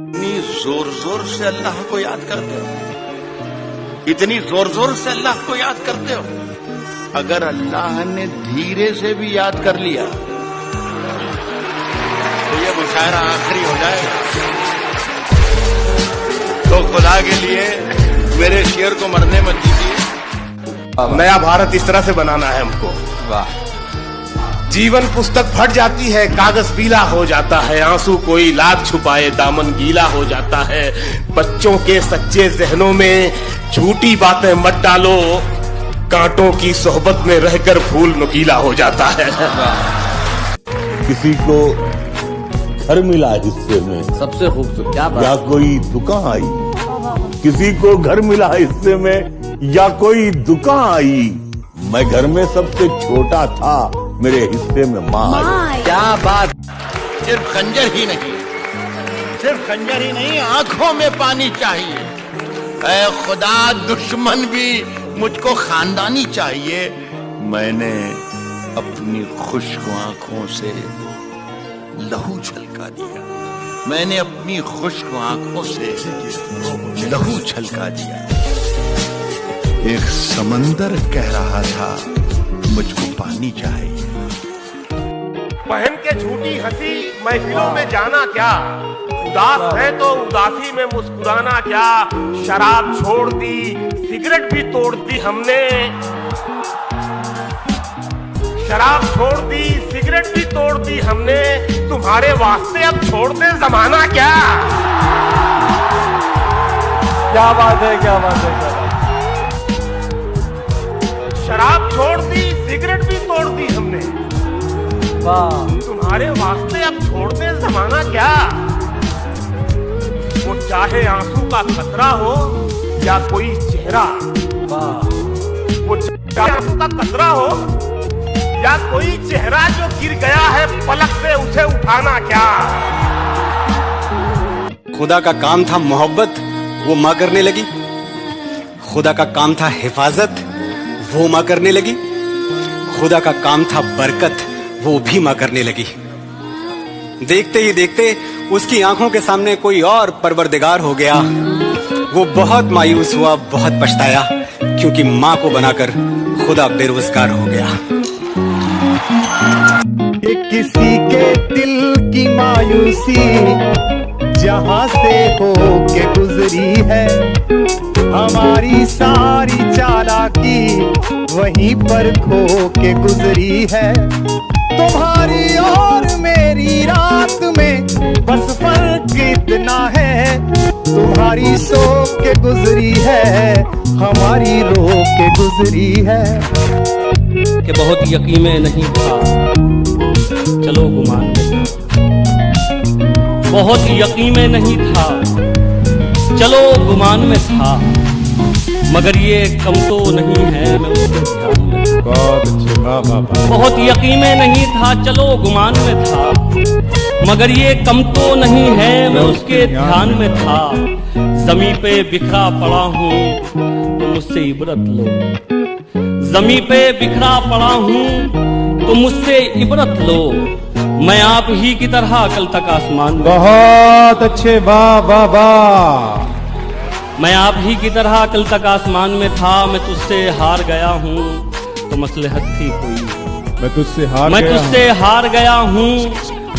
इतनी जोर जोर से अल्लाह को याद करते हो, इतनी जोर जोर से अल्लाह को याद करते हो। अगर अल्लाह ने धीरे से भी याद कर लिया तो ये मुशायरा आखिरी हो जाएगा। तो खुदा के लिए मेरे शेर को मरने मत दीजिए। नया भारत इस तरह से बनाना है हमको। वाह। जीवन पुस्तक फट जाती है, कागज पीला हो जाता है, आंसू कोई लाख छुपाए दामन गीला हो जाता है। बच्चों के सच्चे जहनों में झूठी बातें मत डालो, कांटों की सोहबत में रहकर फूल नुकीला हो जाता है। किसी को घर मिला हिस्से में, सबसे खूबसूरत क्या बात। या कोई दुकान आई, किसी को घर मिला हिस्से में या कोई दुकान आई। मैं घर में सबसे छोटा था, मेरे हिस्से में माँ आई। क्या बात। सिर्फ खंजर ही नहीं, सिर्फ खंजर ही नहीं, आंखों में पानी चाहिए। ऐ खुदा, दुश्मन भी मुझको खानदानी चाहिए। मैंने अपनी खुश्क आंखों से लहू छलका दिया, मैंने अपनी खुश्क आंखों से लहू छलका दिया। एक समंदर कह रहा था मुझको पानी चाहिए। पहन के झूठी हंसी महफिलों में जाना क्या, उदास है तो उदासी में मुस्कुराना क्या। शराब छोड़ दी, सिगरेट भी तोड़ दी हमने, शराब छोड़ दी, सिगरेट भी तोड़ दी हमने। तुम्हारे वास्ते अब छोड़ दे जमाना क्या। क्या बात है, क्या बात है, क्या बात। शराब छोड़ दी, सिगरेट भी तोड़ दी हमने, वाह। तुम्हारे वास्ते अब छोड़ दे जमाना क्या। वो चाहे आंसू का कतरा हो या कोई चेहरा, वाह। वो चाहे आंसू का कतरा हो या कोई चेहरा जो गिर गया है पलक से, उसे उठाना क्या। खुदा का काम था मोहब्बत, वो माँ करने लगी। खुदा का काम था हिफाजत, वो माँ करने लगी। खुदा का काम था बरकत, वो भी माँ करने लगी। देखते ही देखते उसकी आंखों के सामने कोई और परवरदिगार हो गया। वो बहुत मायूस हुआ, बहुत पछताया, क्योंकि माँ को बनाकर खुदा बेरोजगार हो गया। कि किसी के दिल की मायूसी जहां से हो के गुजरी है, हमारी सारी चालाकी वहीं पर खो के गुजरी है। तुम्हारी और मेरी रात में बस फर्क इतना है, तुम्हारी सो के गुजरी है, हमारी रो के गुजरी है। कि बहुत यकीन में नहीं था, चलो गुमान में था। बहुत यकीन में नहीं था, चलो गुमान में था। मगर ये कम तो नहीं है, मैं उसके ध्यान में था। बहुत अच्छे, बहुत यकीन में नहीं था, चलो गुमान में था। मगर ये कम तो नहीं है, मैं उसके ध्यान में था। जमीन पे बिखरा पड़ा हूँ तो मुझसे इबरत लो, जमीन पे बिखरा पड़ा हूँ तो मुझसे इबरत लो। मैं आप ही की तरह कल तक आसमान में, बहुत अच्छे, वाह वाह वाह। मैं आप ही की तरह कल तक आसमान में था। मैं तुझसे हार गया हूँ तो मसलहत थी कोई, मैं तुझसे हार मैं गया तुझसे हार गया हूँ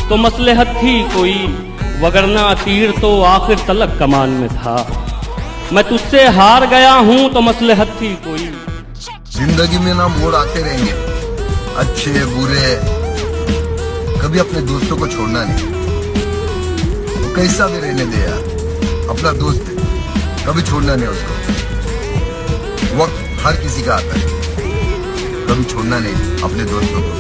तो मसलहत थी कोई। वगरना तीर तो आखिर तलक कमान में था। मैं तुझसे हार गया हूँ तो मसलहत थी कोई। जिंदगी में ना मोड़ आते रहेंगे, अच्छे बुरे, कभी अपने दोस्तों को छोड़ना नहीं। वो कैसा भी रहने दे यार, अपना दोस्त है, कभी छोड़ना नहीं उसको। वक्त हर किसी का आता है, कभी छोड़ना नहीं अपने दोस्तों को।